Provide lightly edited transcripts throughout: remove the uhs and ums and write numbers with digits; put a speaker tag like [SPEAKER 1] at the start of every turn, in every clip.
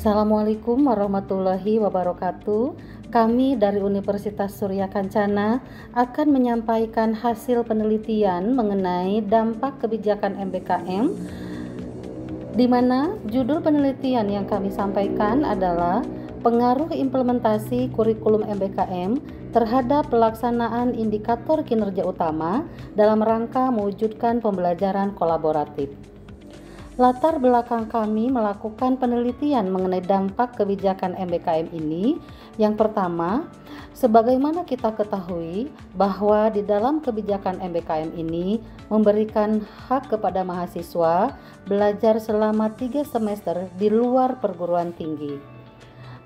[SPEAKER 1] Assalamualaikum warahmatullahi wabarakatuh. Kami dari Universitas Surya Kencana akan menyampaikan hasil penelitian mengenai dampak kebijakan MBKM, di mana judul penelitian yang kami sampaikan adalah pengaruh implementasi kurikulum MBKM terhadap pelaksanaan indikator kinerja utama dalam rangka mewujudkan pembelajaran kolaboratif. Latar belakang kami melakukan penelitian mengenai dampak kebijakan MBKM ini. Yang pertama, sebagaimana kita ketahui bahwa di dalam kebijakan MBKM ini memberikan hak kepada mahasiswa belajar selama 3 semester di luar perguruan tinggi.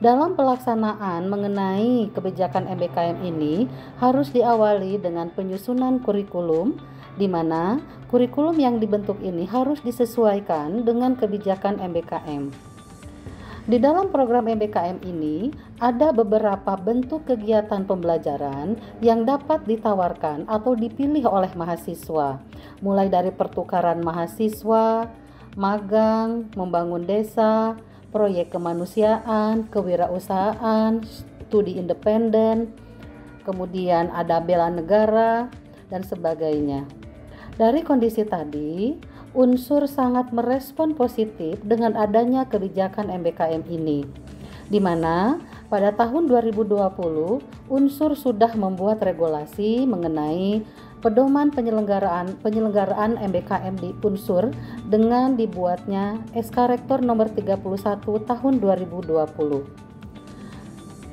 [SPEAKER 1] Dalam pelaksanaan mengenai kebijakan MBKM ini harus diawali dengan penyusunan kurikulum, di mana kurikulum yang dibentuk ini harus disesuaikan dengan kebijakan MBKM. Di dalam program MBKM ini ada beberapa bentuk kegiatan pembelajaran yang dapat ditawarkan atau dipilih oleh mahasiswa, mulai dari pertukaran mahasiswa, magang, membangun desa, proyek kemanusiaan, kewirausahaan, studi independen, kemudian ada bela negara, dan sebagainya. Dari kondisi tadi, unsur sangat merespon positif dengan adanya kebijakan MBKM ini, di mana pada tahun 2020 unsur sudah membuat regulasi mengenai pedoman penyelenggaraan MBKM di unsur dengan dibuatnya SK Rektor nomor 31 tahun 2020.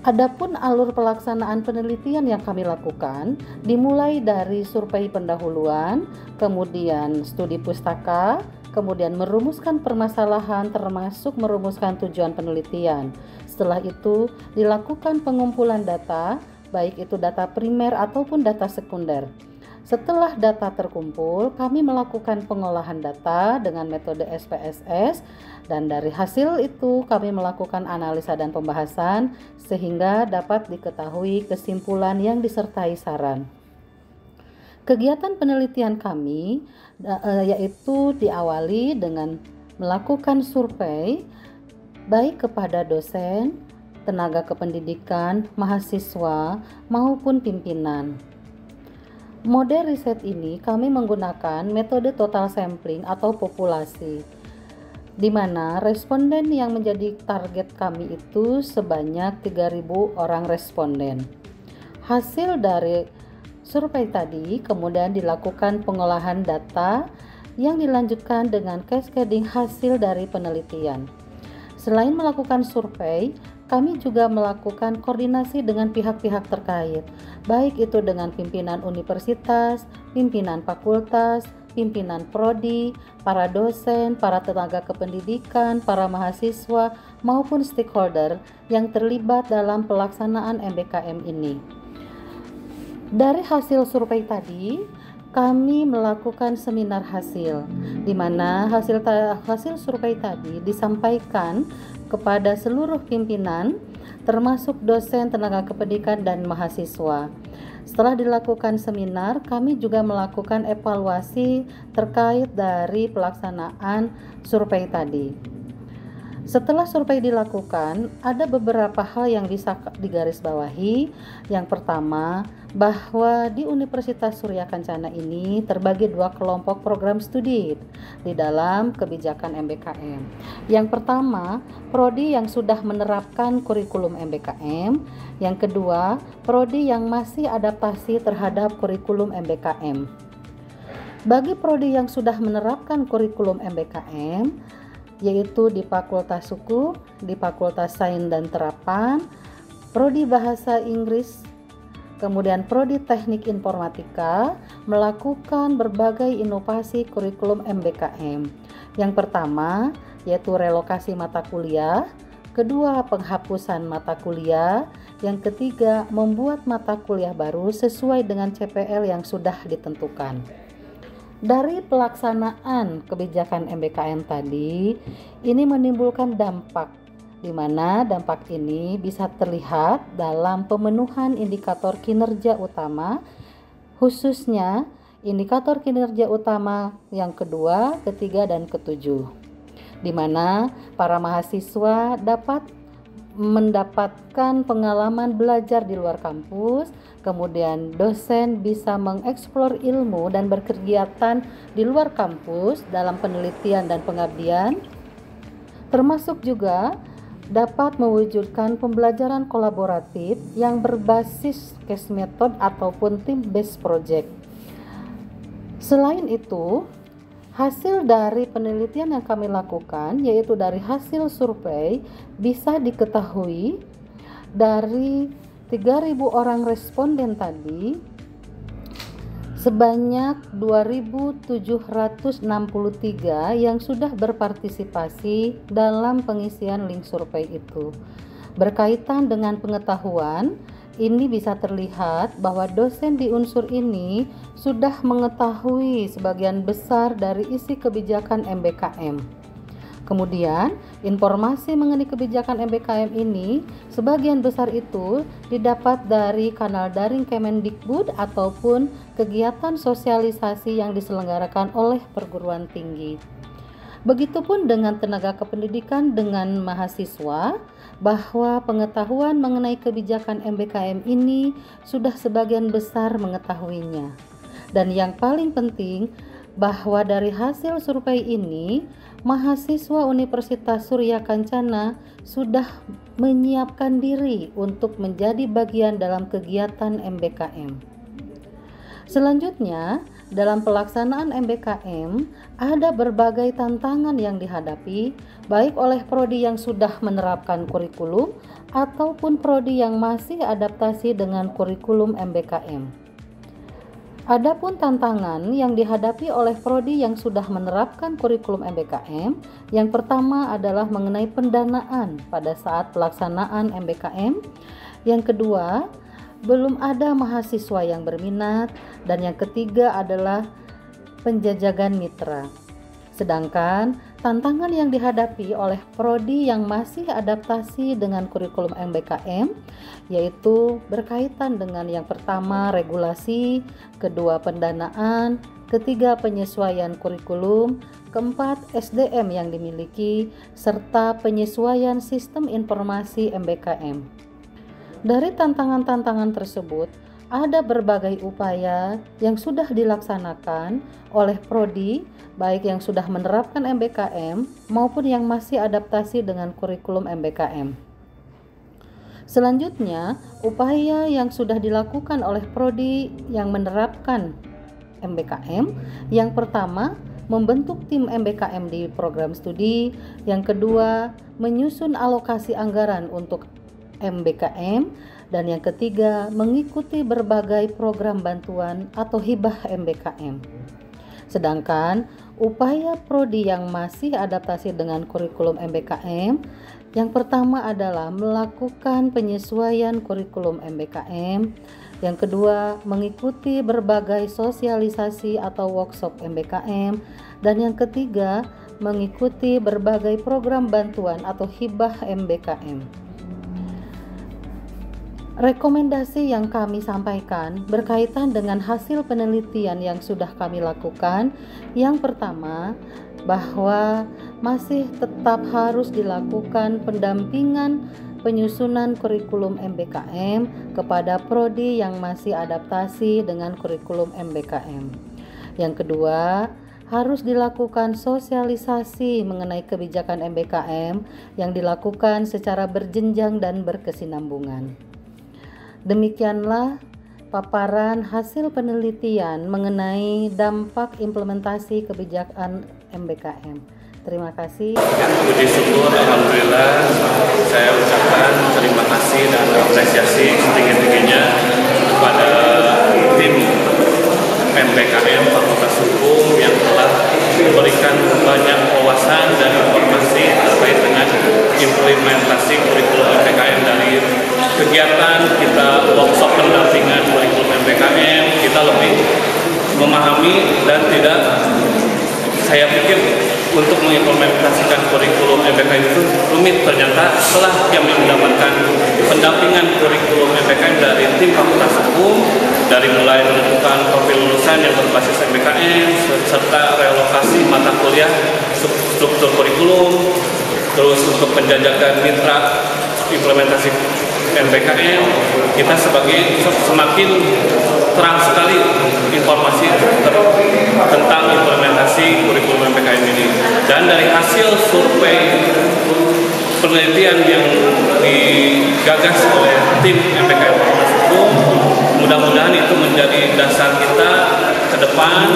[SPEAKER 1] Adapun alur pelaksanaan penelitian yang kami lakukan dimulai dari survei pendahuluan, kemudian studi pustaka, kemudian merumuskan permasalahan termasuk merumuskan tujuan penelitian. Setelah itu dilakukan pengumpulan data, baik itu data primer ataupun data sekunder. Setelah data terkumpul, kami melakukan pengolahan data dengan metode SPSS, dan dari hasil itu kami melakukan analisa dan pembahasan sehingga dapat diketahui kesimpulan yang disertai saran. Kegiatan penelitian kami yaitu diawali dengan melakukan survei baik kepada dosen, tenaga kependidikan, mahasiswa maupun pimpinan. Mode riset ini kami menggunakan metode total sampling atau populasi, di mana responden yang menjadi target kami itu sebanyak 3.000 orang responden. Hasil dari survei tadi kemudian dilakukan pengolahan data yang dilanjutkan dengan cascading hasil dari penelitian. Selain melakukan survei, kami juga melakukan koordinasi dengan pihak-pihak terkait, baik itu dengan pimpinan universitas, pimpinan fakultas, pimpinan prodi, para dosen, para tenaga kependidikan, para mahasiswa, maupun stakeholder yang terlibat dalam pelaksanaan MBKM ini. Dari hasil survei tadi, kami melakukan seminar hasil, di mana hasil survei tadi disampaikan kepada seluruh pimpinan, termasuk dosen, tenaga kependidikan, dan mahasiswa. Setelah dilakukan seminar, kami juga melakukan evaluasi terkait dari pelaksanaan survei tadi. Setelah survei dilakukan, ada beberapa hal yang bisa digarisbawahi. Yang pertama, bahwa di Universitas Surya Kencana ini terbagi 2 kelompok program studi di dalam kebijakan MBKM. Yang pertama, prodi yang sudah menerapkan kurikulum MBKM. Yang kedua, prodi yang masih adaptasi terhadap kurikulum MBKM. Bagi prodi yang sudah menerapkan kurikulum MBKM, yaitu di Fakultas Hukum, di Fakultas Sains dan Terapan, prodi Bahasa Inggris, kemudian prodi Teknik Informatika, melakukan berbagai inovasi kurikulum MBKM. Yang pertama, yaitu relokasi mata kuliah, kedua, penghapusan mata kuliah, yang ketiga, membuat mata kuliah baru sesuai dengan CPL yang sudah ditentukan. Dari pelaksanaan kebijakan MBKM tadi, ini menimbulkan dampak, di mana dampak ini bisa terlihat dalam pemenuhan indikator kinerja utama, khususnya indikator kinerja utama yang kedua, ketiga, dan ketujuh. di mana para mahasiswa dapat mendapatkan pengalaman belajar di luar kampus, kemudian dosen bisa mengeksplor ilmu dan berkegiatan di luar kampus dalam penelitian dan pengabdian, termasuk juga dapat mewujudkan pembelajaran kolaboratif yang berbasis case method ataupun team based project. Selain itu, hasil dari penelitian yang kami lakukan, yaitu dari hasil survei, bisa diketahui dari 3.000 orang responden tadi, sebanyak 2.763 yang sudah berpartisipasi dalam pengisian link survei itu. Berkaitan dengan pengetahuan, ini bisa terlihat bahwa dosen di unsur ini sudah mengetahui sebagian besar dari isi kebijakan MBKM. Kemudian, informasi mengenai kebijakan MBKM ini sebagian besar itu didapat dari kanal daring Kemendikbud ataupun kegiatan sosialisasi yang diselenggarakan oleh perguruan tinggi. Begitupun dengan tenaga kependidikan dengan mahasiswa, bahwa pengetahuan mengenai kebijakan MBKM ini sudah sebagian besar mengetahuinya. Dan yang paling penting, bahwa dari hasil survei ini, mahasiswa Universitas Surya Kencana sudah menyiapkan diri untuk menjadi bagian dalam kegiatan MBKM. Selanjutnya, dalam pelaksanaan MBKM, ada berbagai tantangan yang dihadapi, baik oleh prodi yang sudah menerapkan kurikulum ataupun prodi yang masih adaptasi dengan kurikulum MBKM. Adapun tantangan yang dihadapi oleh prodi yang sudah menerapkan kurikulum MBKM, yang pertama adalah mengenai pendanaan pada saat pelaksanaan MBKM. Yang kedua, belum ada mahasiswa yang berminat, dan yang ketiga adalah penjajakan mitra. Sedangkan tantangan yang dihadapi oleh prodi yang masih adaptasi dengan kurikulum MBKM yaitu berkaitan dengan yang pertama regulasi, kedua pendanaan, ketiga penyesuaian kurikulum, keempat SDM yang dimiliki, serta penyesuaian sistem informasi MBKM. Dari tantangan-tantangan tersebut, ada berbagai upaya yang sudah dilaksanakan oleh prodi, baik yang sudah menerapkan MBKM maupun yang masih adaptasi dengan kurikulum MBKM. Selanjutnya, upaya yang sudah dilakukan oleh prodi yang menerapkan MBKM, yang pertama, membentuk tim MBKM di program studi, yang kedua, menyusun alokasi anggaran untuk MBKM, dan yang ketiga mengikuti berbagai program bantuan atau hibah MBKM. Sedangkan upaya prodi yang masih adaptasi dengan kurikulum MBKM, yang pertama adalah melakukan penyesuaian kurikulum MBKM, yang kedua mengikuti berbagai sosialisasi atau workshop MBKM, dan yang ketiga mengikuti berbagai program bantuan atau hibah MBKM. Rekomendasi yang kami sampaikan berkaitan dengan hasil penelitian yang sudah kami lakukan. Yang pertama, bahwa masih tetap harus dilakukan pendampingan penyusunan kurikulum MBKM kepada prodi yang masih adaptasi dengan kurikulum MBKM. Yang kedua, harus dilakukan sosialisasi mengenai kebijakan MBKM yang dilakukan secara berjenjang dan berkesinambungan. Demikianlah paparan hasil penelitian mengenai dampak implementasi kebijakan MBKM. Terima kasih.
[SPEAKER 2] Puji syukur, alhamdulillah, saya ucapkan terima kasih dan apresiasi setinggi-tingginya kepada tim MBKM Fakultas Hukum yang telah memberikan banyak wawasan dan informasi terkait dengan implementasi kurikulum MBKM. Dari kegiatan kita workshop pendampingan kurikulum MBKM, kita lebih memahami dan tidak, saya pikir untuk mengimplementasikan kurikulum MBKM itu rumit. Ternyata setelah kami mendapatkan pendampingan kurikulum MBKM dari tim Fakultas Hukum, dari mulai menentukan profil lulusan yang berbasis MBKM serta relokasi mata kuliah struktur kurikulum, terus untuk penjajakan mitra implementasi MBKM, kita semakin terang sekali informasi tentang implementasi kurikulum MBKM ini. Dan dari hasil survei penelitian yang digagas oleh tim MBKM Fakultas Hukum, mudah-mudahan itu menjadi dasar kita ke depan.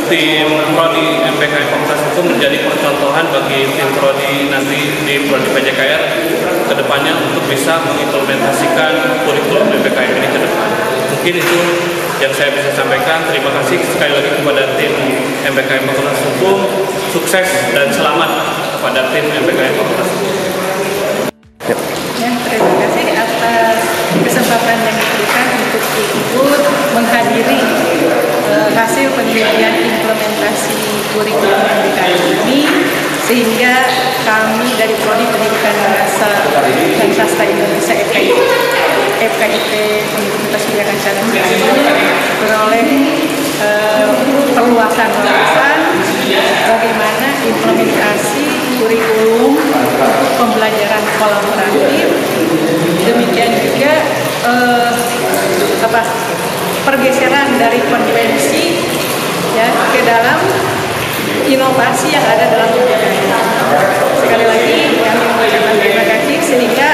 [SPEAKER 2] Tim Prodi MBKM Fakultas Hukum menjadi percontohan bagi tim Prodi nanti di Prodi PJKR ke depannya untuk bisa mengimplementasikan kurikulum MBKM ini ke depan. Mungkin itu yang saya bisa sampaikan. Terima kasih sekali lagi kepada tim MBKM Fakultas Hukum. Sukses dan selamat kepada tim MBKM Fakultas Hukum.
[SPEAKER 3] Ya, terima kasih atas kesempatan yang diberikan untuk ikut menghadiri hasil penelitian implementasi kurikulum MBKM ini, sehingga kami dari Prodi Pendidikan Bahasa dan Sastra Indonesia FKIP Universitas Surya Kencana beroleh perluasan wawasan bagaimana implementasi kurikulum pembelajaran kolaboratif, demikian juga pergeseran dari konvensi ya ke dalam inovasi yang ada dalam MBKM. Sekali lagi kami mengucapkan terima kasih sehingga